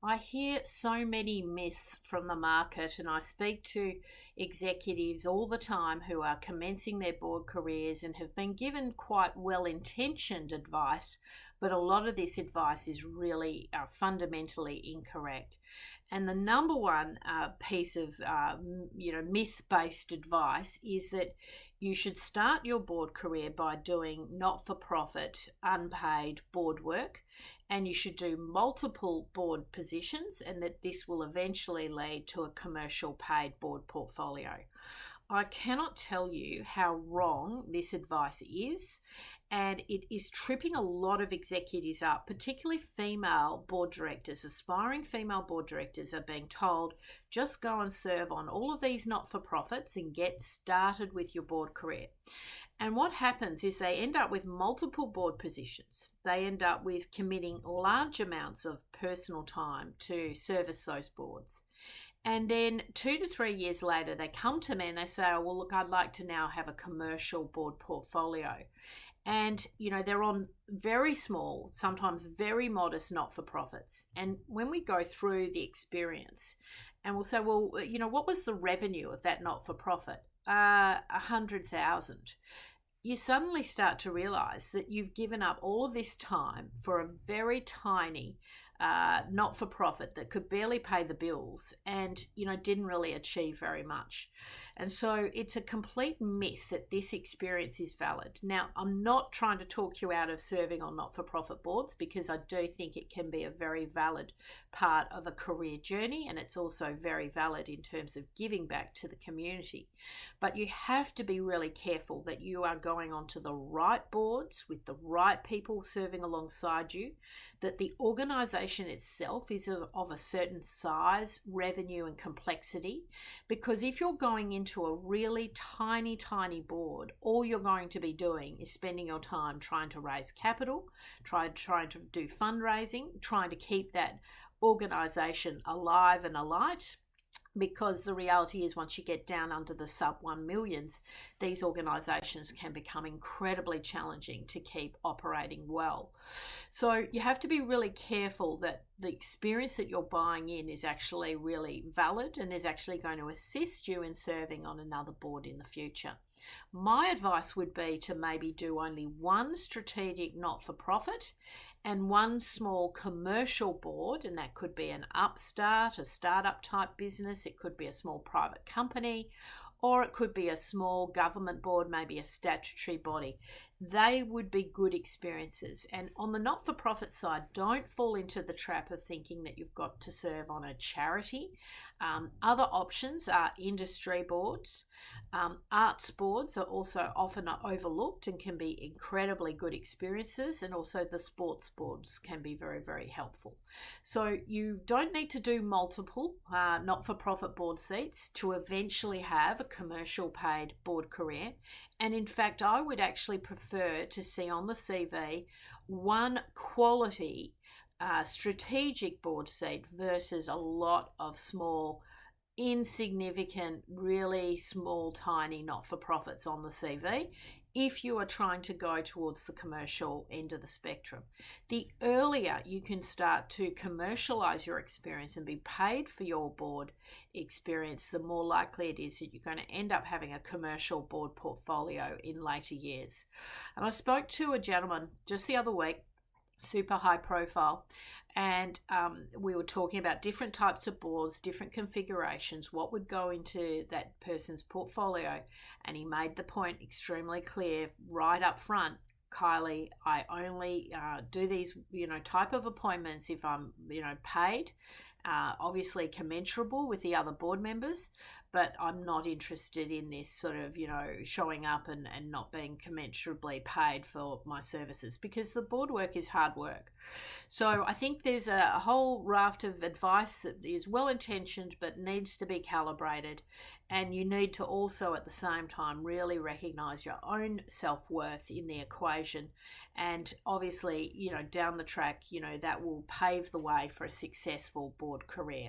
I hear so many myths from the market, and I speak to executives all the time who are commencing their board careers and have been given quite well intentioned advice, but a lot of this advice is really fundamentally incorrect. And the number one piece of myth based advice is that you should start your board career by doing not for profit, unpaid board work, and you should do multiple board positions, and that this will eventually lead to a commercial paid board portfolio. I cannot tell you how wrong this advice is, and it is tripping a lot of executives up, particularly female board directors. Aspiring female board directors are being told, just go and serve on all of these not-for-profits and get started with your board career. And what happens is they end up with multiple board positions. They end up with committing large amounts of personal time to service those boards. And then 2 to 3 years later, they come to me and they say, oh, well, look, I'd like to now have a commercial board portfolio. And, they're on very small, sometimes very modest not-for-profits. And when we go through the experience and we'll say, well, what was the revenue of that not-for-profit? 100,000. You suddenly start to realize that you've given up all of this time for a very tiny not-for-profit that could barely pay the bills and didn't really achieve very much. And so it's a complete myth that this experience is valid. Now, I'm not trying to talk you out of serving on not-for-profit boards, because I do think it can be a very valid part of a career journey, and it's also very valid in terms of giving back to the community. But you have to be really careful that you are going onto the right boards with the right people serving alongside you, that the organisation itself is of a certain size, revenue and complexity. Because if you're going into a really tiny board, all you're going to be doing is spending your time trying to raise capital, trying to do fundraising, trying to keep that organisation alive and alight. Because the reality is, once you get down under the sub 1 millions, these organisations can become incredibly challenging to keep operating well. So you have to be really careful that the experience that you're buying in is actually really valid and is actually going to assist you in serving on another board in the future. My advice would be to maybe do only one strategic not-for-profit and one small commercial board, and that could be an upstart, a startup type business, it could be a small private company, or it could be a small government board, maybe a statutory body. They would be good experiences. And on the not-for-profit side, don't fall into the trap of thinking that you've got to serve on a charity. Other options are industry boards. Arts boards are also often overlooked and can be incredibly good experiences, and also the sports boards can be very, very helpful. So you don't need to do multiple not-for-profit board seats to eventually have a commercial paid board career. And in fact, I would actually prefer to see on the CV one quality strategic board seat versus a lot of small, insignificant, really small, tiny not-for-profits on the CV, if you are trying to go towards the commercial end of the spectrum. The earlier you can start to commercialize your experience and be paid for your board experience, the more likely it is that you're going to end up having a commercial board portfolio in later years. And I spoke to a gentleman just the other week, super high profile, and we were talking about different types of boards, different configurations, what would go into that person's portfolio. And he made the point extremely clear right up front: Kylie, I only do these type of appointments if I'm paid, obviously commensurable with the other board members, but I'm not interested in this sort of showing up and not being commensurably paid for my services, because the board work is hard work. So I think there's a whole raft of advice that is well intentioned but needs to be calibrated, and you need to also at the same time really recognize your own self-worth in the equation. And obviously down the track that will pave the way for a successful board career.